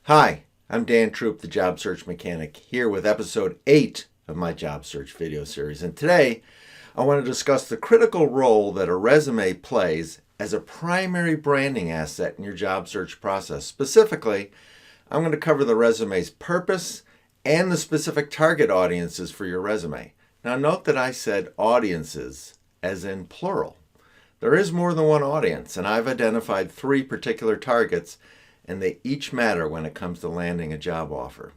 Hi, I'm Dan Troop, the Job Search Mechanic, here with episode 8 of my Job Search video series. And today, I want to discuss the critical role that a resume plays as a primary branding asset in your job search process. Specifically, I'm going to cover the resume's purpose and the specific target audiences for your resume. Now, note that I said audiences as in plural. There is more than one audience, and I've identified 3 particular targets, and they each matter when it comes to landing a job offer.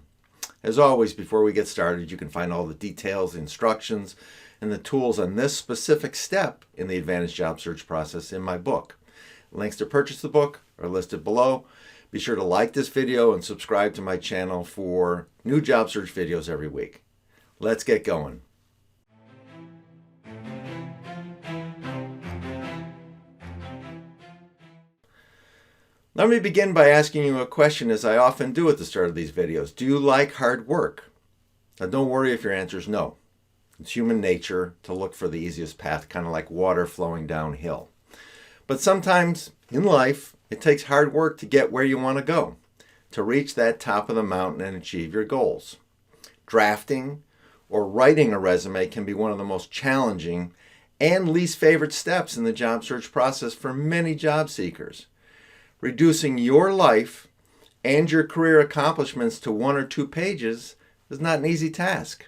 As always, before we get started, you can find all the details, instructions, and the tools on this specific step in the AdvantEdge Job Search process in my book. Links to purchase the book are listed below. Be sure to like this video and subscribe to my channel for new job search videos every week. Let's get going. Let me begin by asking you a question, as I often do at the start of these videos. Do you like hard work? Now, don't worry if your answer is no. It's human nature to look for the easiest path, kind of like water flowing downhill. But sometimes in life, it takes hard work to get where you want to go, to reach that top of the mountain and achieve your goals. Drafting or writing a resume can be one of the most challenging and least favorite steps in the job search process for many job seekers. Reducing your life and your career accomplishments to 1 or 2 pages is not an easy task.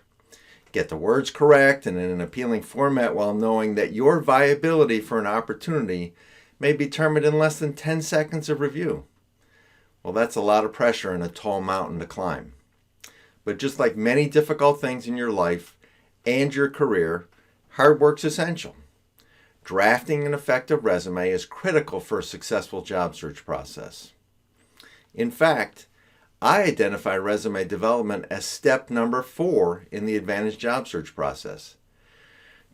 Get the words correct and in an appealing format while knowing that your viability for an opportunity may be determined in less than 10 seconds of review. Well, that's a lot of pressure and a tall mountain to climb. But just like many difficult things in your life and your career, hard work's essential. Drafting an effective resume is critical for a successful job search process. In fact, I identify resume development as step number 4 in the AdvantEdge job search process.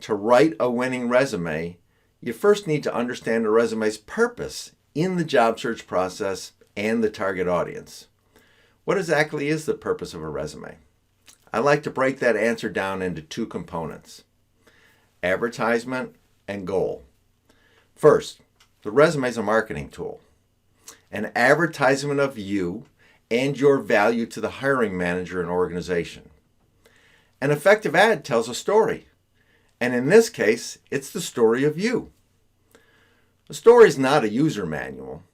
To write a winning resume, you first need to understand a resume's purpose in the job search process and the target audience. What exactly is the purpose of a resume? I like to break that answer down into 2 components: advertisement and goal. First, the resume is a marketing tool, an advertisement of you and your value to the hiring manager and organization. An effective ad tells a story, and in this case, it's the story of you. The story is not a user manual.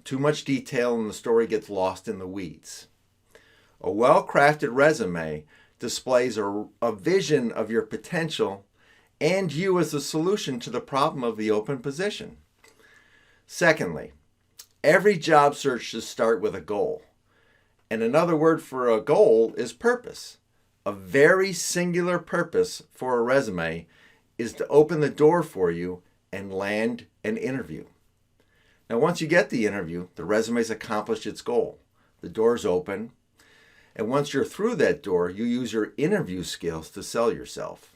Too much detail and the story gets lost in the weeds. A well-crafted resume displays a vision of your potential and you as a solution to the problem of the open position. Secondly, every job search should start with a goal. And another word for a goal is purpose. A very singular purpose for a resume is to open the door for you and land an interview. Now, once you get the interview, the resume's accomplished its goal. The door's open. And once you're through that door, you use your interview skills to sell yourself.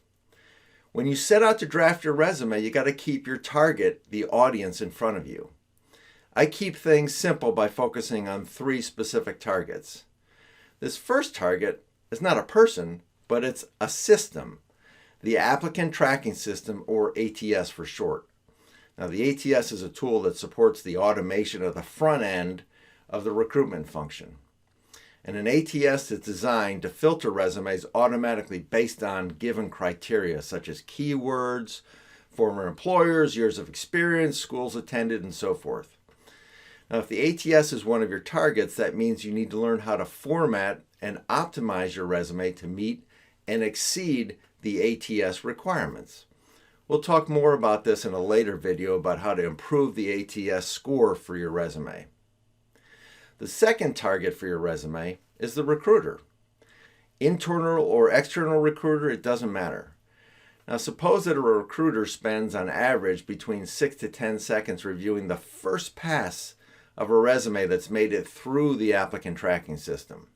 When you set out to draft your resume, you got to keep your target, the audience, in front of you. I keep things simple by focusing on 3 specific targets. This first target is not a person, but it's a system, the Applicant Tracking System, or ATS for short. Now, the ATS is a tool that supports the automation of the front end of the recruitment function. And an ATS is designed to filter resumes automatically based on given criteria, such as keywords, former employers, years of experience, schools attended, and so forth. Now, if the ATS is one of your targets, that means you need to learn how to format and optimize your resume to meet and exceed the ATS requirements. We'll talk more about this in a later video about how to improve the ATS score for your resume. The second target for your resume is the recruiter. Internal or external recruiter, it doesn't matter. Now, suppose that a recruiter spends on average between 6 to 10 seconds reviewing the first pass of a resume that's made it through the applicant tracking system.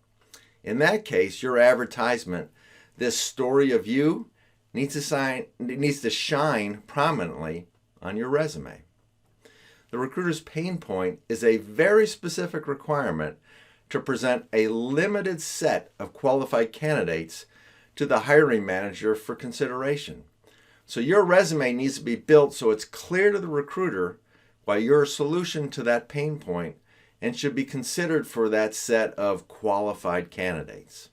In that case, your advertisement, this story of you, needs to shine prominently on your resume. The recruiter's pain point is a very specific requirement to present a limited set of qualified candidates to the hiring manager for consideration. So your resume needs to be built so it's clear to the recruiter why you're a solution to that pain point and should be considered for that set of qualified candidates.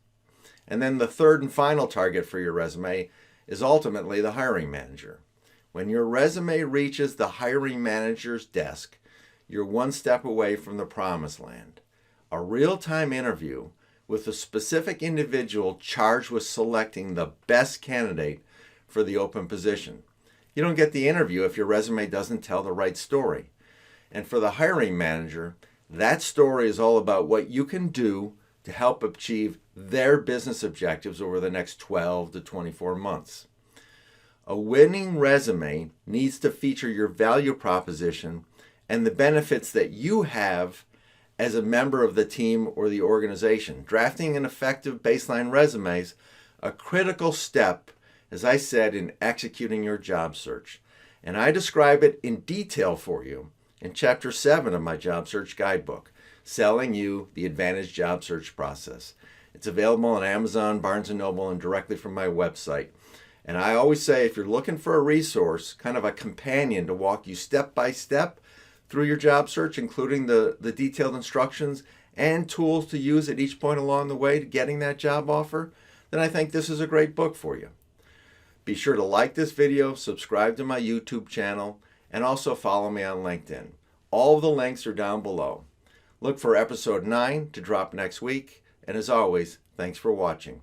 And then the third and final target for your resume is ultimately the hiring manager. When your resume reaches the hiring manager's desk, you're one step away from the promised land. A real-time interview with a specific individual charged with selecting the best candidate for the open position. You don't get the interview if your resume doesn't tell the right story. And for the hiring manager, that story is all about what you can do to help achieve their business objectives over the next 12 to 24 months. A winning resume needs to feature your value proposition and the benefits that you have as a member of the team or the organization. Drafting an effective baseline resume is a critical step, as I said, in executing your job search. And I describe it in detail for you in Chapter 7 of my Job Search Guidebook, Selling You the AdvantEdge Job Search Process. It's available on Amazon, Barnes & Noble, and directly from my website. And I always say, if you're looking for a resource, kind of a companion to walk you step by step through your job search, including the detailed instructions and tools to use at each point along the way to getting that job offer, then I think this is a great book for you. Be sure to like this video, subscribe to my YouTube channel, and also follow me on LinkedIn. All of the links are down below. Look for episode 9 to drop next week. And as always, thanks for watching.